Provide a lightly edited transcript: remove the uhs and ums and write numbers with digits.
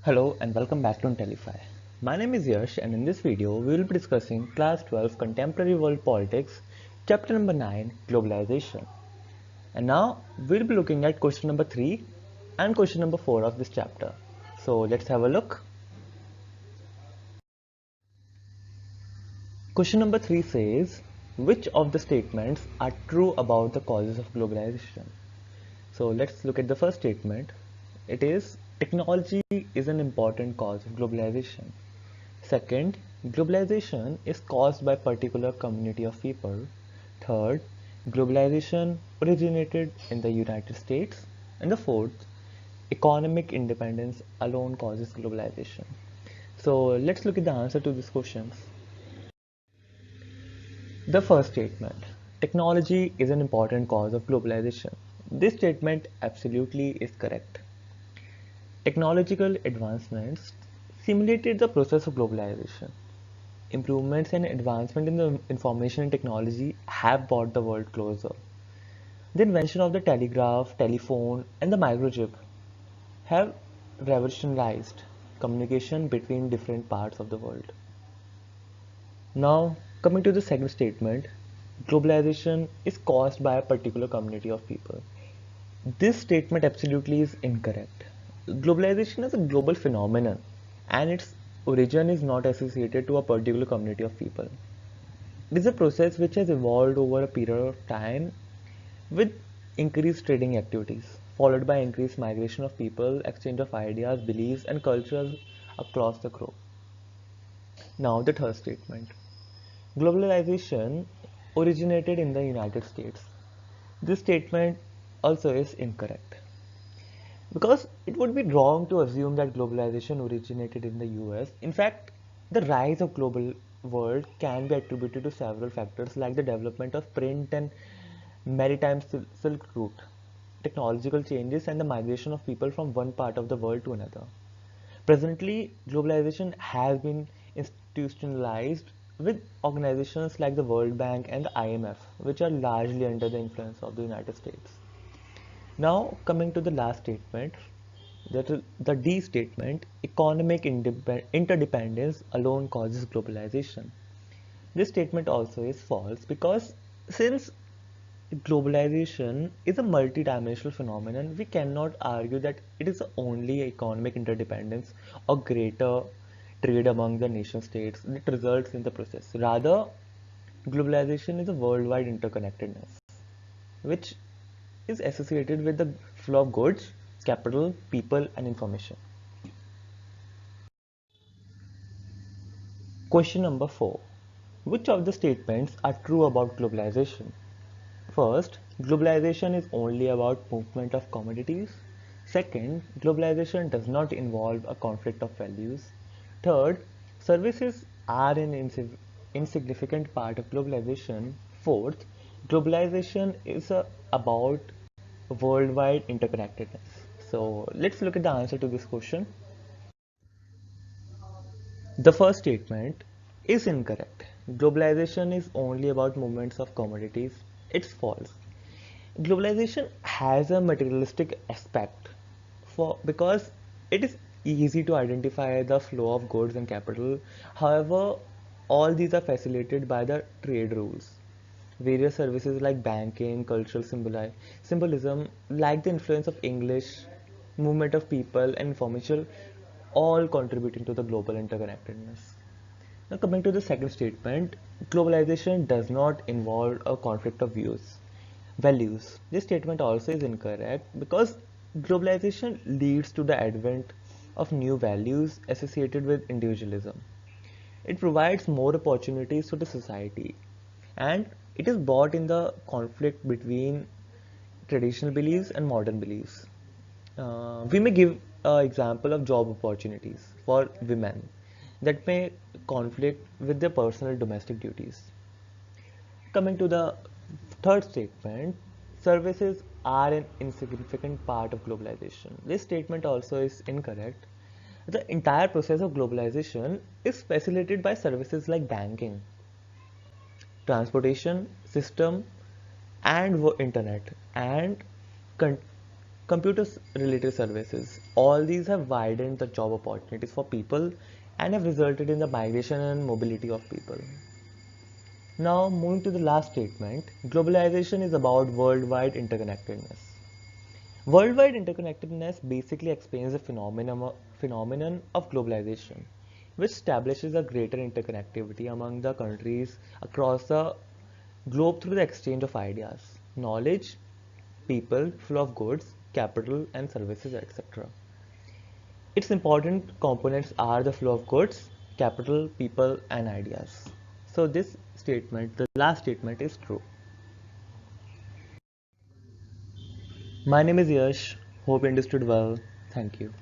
Hello and welcome back to Intellify. My name is Yash and in this video we will be discussing Class 12 Contemporary World Politics, Chapter number 9 Globalization. And now we'll be looking at question number 3 and question number 4 of this chapter. So let's have a look. Question number 3 says, which of the statements are true about the causes of globalization? So let's look at the first statement. It is, technology is an important cause of globalization. Second, globalization is caused by a particular community of people. Third, globalization originated in the United States. And the fourth, economic independence alone causes globalization. So let's look at the answer to these questions. The first statement, technology is an important cause of globalization. This statement absolutely is correct. Technological advancements simulated the process of globalization. Improvements and advancement in the information and technology have brought the world closer. The invention of the telegraph, telephone, and the microchip have revolutionized communication between different parts of the world. Now, coming to the second statement, globalization is caused by a particular community of people. This statement absolutely is incorrect. Globalization is a global phenomenon and its origin is not associated to a particular community of people. It is a process which has evolved over a period of time with increased trading activities, followed by increased migration of people, exchange of ideas, beliefs, and cultures across the globe. Now, the third statement. Globalization originated in the United States. This statement also is incorrect because it would be wrong to assume that globalization originated in the US. In fact, the rise of global world can be attributed to several factors like the development of print and maritime silk route, technological changes, and the migration of people from one part of the world to another. Presently, globalization has been institutionalized with organizations like the World Bank and the IMF, which are largely under the influence of the United States. Now, coming to the last statement, that is the D statement, economic interdependence alone causes globalization. This statement also is false because since globalization is a multidimensional phenomenon, we cannot argue that it is only economic interdependence or greater trade among the nation states that results in the process. Rather, globalization is a worldwide interconnectedness, which is associated with the flow of goods, capital, people, and information. Question number 4. Which of the statements are true about globalization? First, globalization is only about movement of commodities. Second, globalization does not involve a conflict of values. Third, services are an insignificant part of globalization. Fourth, globalization is about worldwide interconnectedness. So let's look at the answer to this question. The first statement is incorrect. Globalization is only about movements of commodities. It's false. Globalization has a materialistic aspect for because it is easy to identify the flow of goods and capital. However, all these are facilitated by the trade rules. Various services like banking, cultural symbolism, like the influence of English, movement of people, and information, all contributing to the global interconnectedness. Now, coming to the second statement, globalization does not involve a conflict of values. This statement also is incorrect because globalization leads to the advent of new values associated with individualism. It provides more opportunities to the society and it is brought in the conflict between traditional beliefs and modern beliefs. We may give an example of job opportunities for women that may conflict with their personal domestic duties. Coming to the third statement, services are an insignificant part of globalization. This statement also is incorrect. The entire process of globalization is facilitated by services like banking, transportation system, and internet, and computers related services. All these have widened the job opportunities for people and have resulted in the migration and mobility of people. Now, moving to the last statement, globalization is about worldwide interconnectedness. Worldwide interconnectedness basically explains the phenomenon of globalization, which establishes a greater interconnectivity among the countries across the globe through the exchange of ideas, knowledge, people, flow of goods, capital, and services, etc. Its important components are the flow of goods, capital, people, and ideas. So, this statement, the last statement, is true. My name is Yash. Hope you understood well. Thank you.